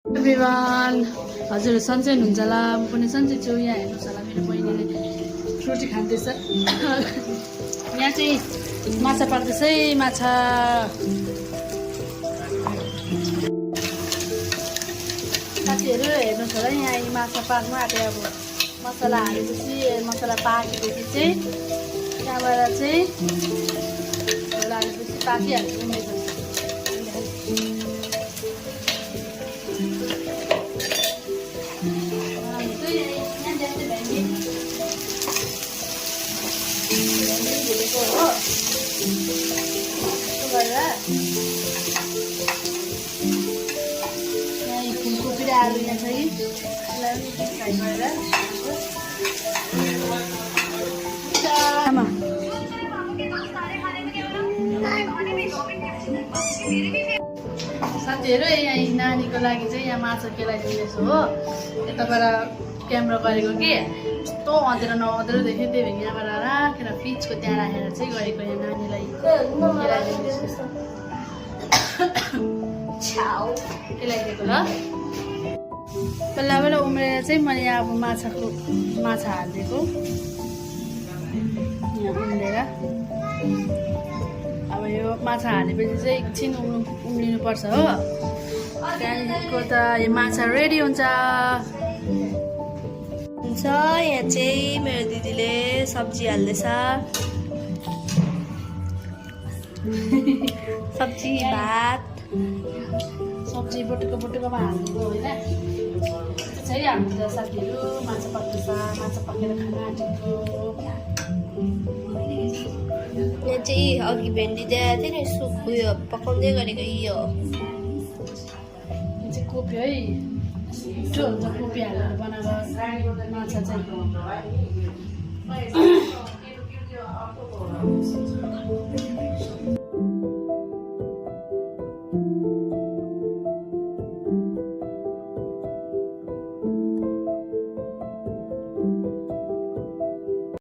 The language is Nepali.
एभ्रिवान हजुर सन्चै हुनुहुन्छ होला म पनि सन्चै छु यहाँ हेर्नुहोस् होला मेरो बहिनीले रोटी खाँदैछ यहाँ चाहिँ माछा पाक्दैछ है माछा साथीहरू हेर्नुहोस् होला यहाँ माछा पाक्नु आँट्यो अब मसला हालेपछि मसला पाकेपछि चाहिँ त्यहाँबाट चाहिँ झोल हालेपछि पाकिहाल्छ उम्रेको हो गरेर यहाँ फुलकोपी र आलु यहाँ छ कि यसलाई फ्राई गरेर साथीहरू यहाँ नानीको लागि चाहिँ यहाँ माछा केलाइदिँदैछु हो यताबाट क्यामेरा गरेको कि यस्तो अँधेरो नअँधेरो देख्यो त्यही भएर यहाँबाट राखेर पिचको त्यहाँ राखेर चाहिँ गरेको यहाँ नानीलाई केलाइदिँदैछु केलाइदिएको ल पहिलाबाट उम्रेर चाहिँ मैले यहाँ अब माछा हालिदिएको यहाँ उम्रेर अब यो माछा हालेपछि चाहिँ एकछिन उम्लिनुपर्छ हो त्यहाँदेखिको त यो माछा रेडी हुन्छ यहाँ चाहिँ मेरो दिदीले सब्जी हाल्दैछ सब्जी भात सब्जी बटुकोमा हालिदिएको होइन चाहिँ हाम्रो साथीहरू माछा पाक्दैछ माछा पाकेर खाना आँटेको यहाँ चाहिँ अघि भेन्डी दिएको थियो नि सुप उयो पकाउँदै गरेको यो चाहिँ कोपी है मिठो हुन्छ कोपी हालेर बनाएको माछा चाहिँ